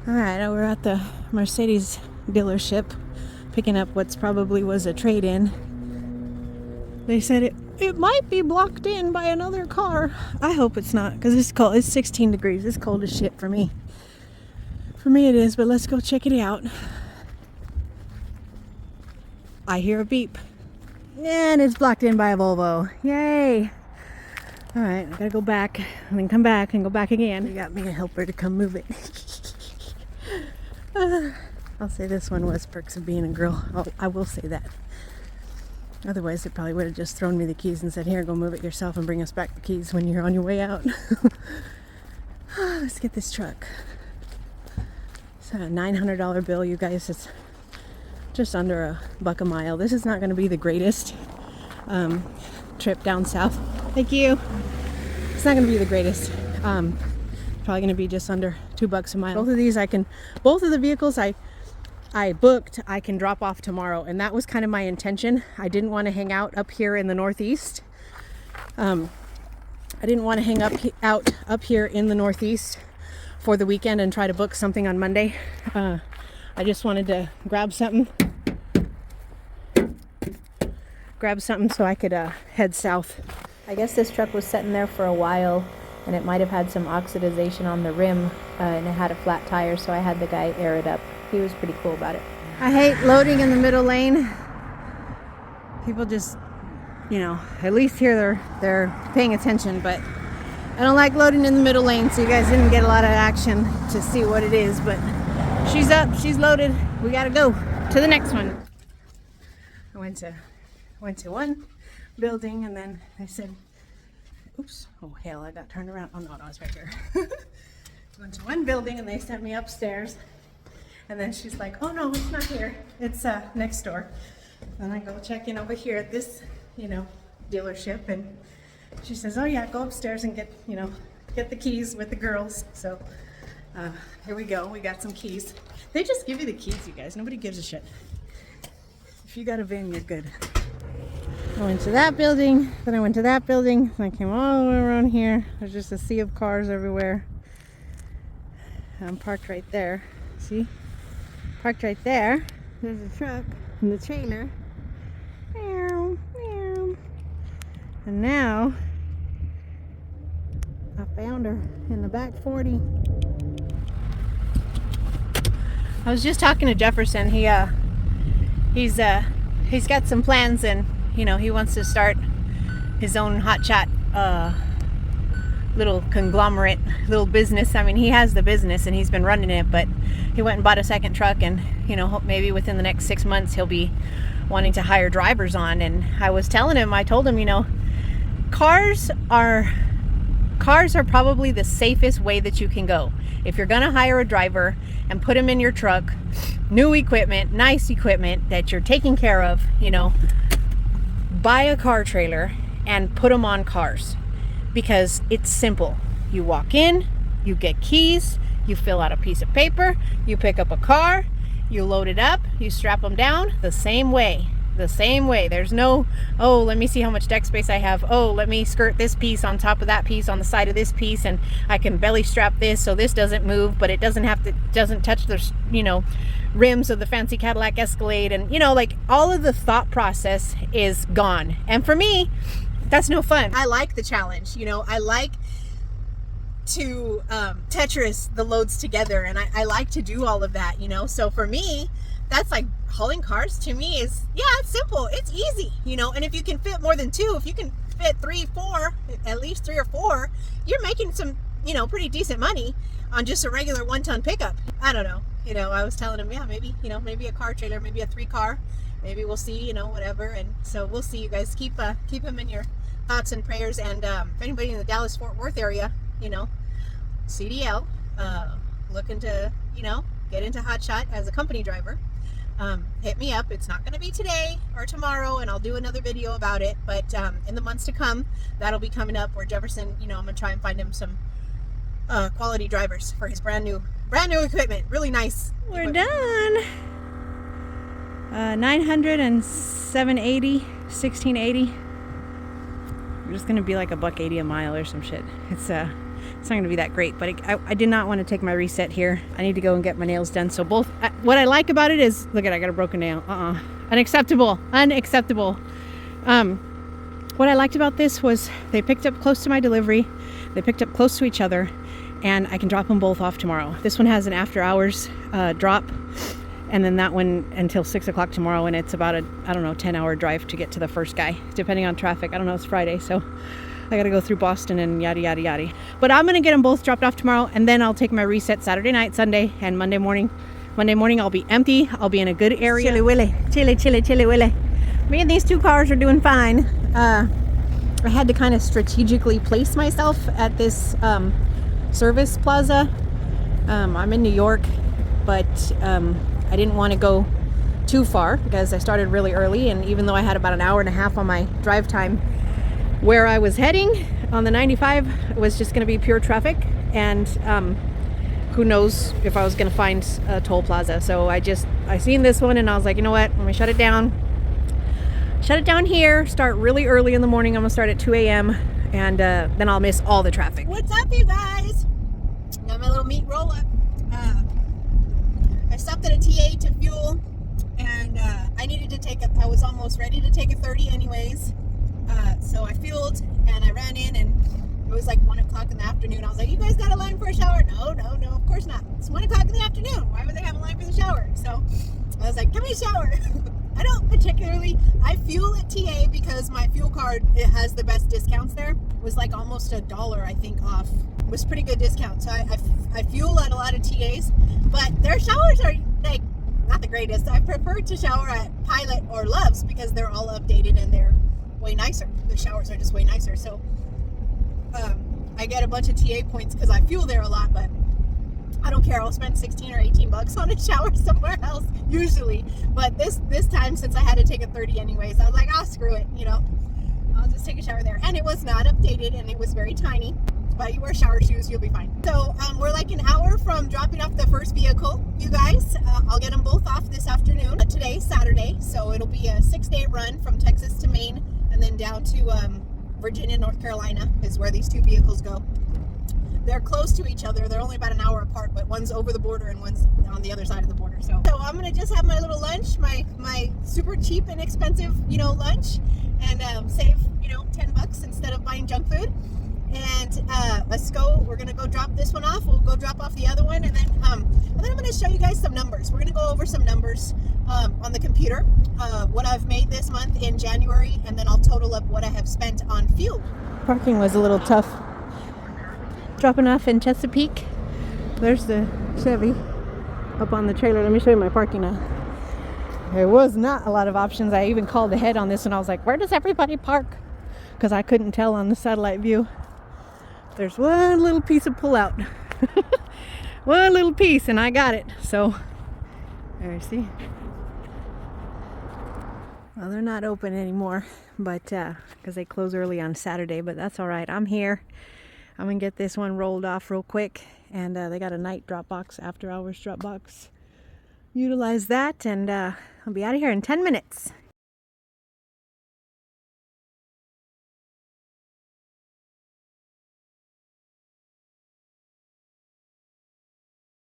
All right, we're at the Mercedes dealership picking up what's probably was a trade-in. They said it might be blocked in by another car. I hope it's not, because it's cold. It's 16 degrees. It's cold as shit for me. For me it is, but let's go check it out. I hear a beep. And it's blocked in by a Volvo. Yay! All right, I gotta go back and then come back and go back again. You got me a helper to come move it. I'll say this one was perks of being a girl. I will say that. Otherwise, it probably would have just thrown me the keys and said, here, go move it yourself and bring us back the keys when you're on your way out. Let's get this truck. It's a $900 bill, you guys. It's just under $1 a mile. This is not going to be the greatest trip down south. Thank you. It's not going to be the greatest. Probably going to be just under $2 a mile. Both of these both of the vehicles I booked, I can drop off tomorrow, and that was kind of my intention. I didn't want to hang out up here in the Northeast. I didn't want to hang out up here in the Northeast for the weekend and try to book something on Monday. I just wanted to grab something so I could head south. I guess this truck was sitting there for a while, and it might have had some oxidization on the rim, and it had a flat tire, so I had the guy air it up. He was pretty cool about it. I hate loading in the middle lane. People just, at least here they're paying attention, but I don't like loading in the middle lane, so you guys didn't get a lot of action to see what it is, but she's up, she's loaded. We gotta go to the next one. I went to one building, and then they said, oops, oh hell, I got turned around. Oh no, I was right here. Went to one building and they sent me upstairs, and then she's like, oh no, it's not here, it's next door. And I go check in over here at this dealership, and she says, oh yeah, go upstairs and get the keys with the girls. So here we go, we got some keys. They just give you the keys, you guys. Nobody gives a shit. If you got a VIN, you're good. I went to that building, then I went to that building, and I came all the way around here. There's just a sea of cars everywhere. I'm parked right there. See? Parked right there. There's a truck and the trailer. Meow, meow. And now, I found her in the back 40. I was just talking to Jefferson. He's got some plans, and he wants to start his own Hotshot little conglomerate, little business. I mean, he has the business and he's been running it, but he went and bought a second truck, and maybe within the next 6 months he'll be wanting to hire drivers on. And I told him, cars are probably the safest way that you can go. If you're gonna hire a driver and put him in your truck, new equipment, nice equipment that you're taking care of, buy a car trailer and put them on cars, because it's simple. You walk in, you get keys, you fill out a piece of paper, you pick up a car, you load it up, you strap them down the same way. There's no, oh, let me see how much deck space I have. Oh, let me skirt this piece on top of that piece on the side of this piece, and I can belly strap this so this doesn't move, but it doesn't touch the, rims of the fancy Cadillac Escalade. And, all of the thought process is gone. And for me, that's no fun. I like the challenge. I like to Tetris the loads together, and I like to do all of that, So for me, that's like hauling cars to me is, it's simple, it's easy, and if you can fit more than two, if you can fit 3, 4, at least 3 or 4, you're making some, pretty decent money on just a regular 1-ton pickup. I don't know, I was telling him, maybe a car trailer, maybe a 3-car, maybe we'll see, whatever. And so we'll see, you guys. Keep him in your thoughts and prayers. And if anybody in the Dallas-Fort Worth area, CDL, looking to, get into Hotshot as a company driver, hit me up. It's not going to be today or tomorrow, and I'll do another video about it, but in the months to come, that'll be coming up, where Jefferson, I'm going to try and find him some quality drivers for his brand new equipment. Really nice. We're done. 900 and 780, 1680. We're just going to be like $1.80 a mile or some shit. It's it's not going to be that great. But I did not want to take my reset here. I need to go and get my nails done. So both, what I like about it is, look at, I got a broken nail. Unacceptable. What I liked about this was they picked up close to my delivery. They picked up close to each other, and I can drop them both off tomorrow. This one has an after hours drop, and then that one until 6 o'clock tomorrow, and it's about a, I don't know, 10-hour drive to get to the first guy, depending on traffic. I don't know, it's Friday, so I gotta go through Boston and yada yada yada. But I'm gonna get them both dropped off tomorrow, and then I'll take my reset Saturday night, Sunday, and Monday morning. Monday morning I'll be empty. I'll be in a good area. Chilly Willy, chilly Willy. Me and these two cars are doing fine. I had to kind of strategically place myself at this service plaza. I'm in New York, but I didn't want to go too far because I started really early, and even though I had about an hour and a half on my drive time, where I was heading on the 95 was just going to be pure traffic, and who knows if I was going to find a toll plaza. So I seen this one and I was like, you know what, let me shut it down here, start really early in the morning. I'm gonna start at 2 a.m. and then I'll miss all the traffic. What's up, you guys? Got my little meat roll up. I stopped at a TA to fuel, and I needed to I was almost ready to take a 30 anyways. So I fueled and I ran in, and it was like 1 o'clock in the afternoon. I was like, you guys got a line for a shower? No, of course not. It's 1 o'clock in the afternoon. Why would they have a line for the shower? So I was like, give me a shower. I fuel at TA because my fuel card, it has the best discounts there. It was like almost $1, I think, off. It was pretty good discount. So I fuel at a lot of TAs, but their showers are like not the greatest. I prefer to shower at Pilot or Love's because they're all updated and they're way nicer. The showers are just way nicer. So I get a bunch of TA points because I fuel there a lot, but I don't care. I'll spend 16 or 18 bucks on a shower somewhere else usually. But this time, since I had to take a 30 anyways, I was like, oh, screw it, you know. I'll just take a shower there. And it was not updated, and it was very tiny. But you wear shower shoes, you'll be fine. So we're like an hour from dropping off the first vehicle, you guys. I'll get them both off this afternoon. Today, Saturday, so it'll be a 6-day run from Texas to Maine, and then down to Virginia, North Carolina is where these two vehicles go. They're close to each other. They're only about an hour apart, but one's over the border and one's on the other side of the border. So I'm gonna just have my little lunch, my super cheap and expensive, you know, lunch, and save, you know, 10 bucks instead of buying junk food. And let's go. We're gonna go drop this one off. We'll go drop off the other one, and then I'm gonna show you guys some numbers. We're gonna go over some numbers on the computer, what I've made this month in January, and then I'll total up what I have spent on fuel. Parking was a little tough. Dropping off in Chesapeake. There's the Chevy up on the trailer. Let me show you my parking now. There was not a lot of options. I even called ahead on this, and I was like, where does everybody park? Because I couldn't tell on the satellite view. There's one little piece of pullout. One little piece, and I got it. So there you see. Well, they're not open anymore, but because they close early on Saturday, but that's all right. I'm here. I'm gonna get this one rolled off real quick, and they got a night drop box, after hours drop box. Utilize that, and I'll be out of here in 10 minutes.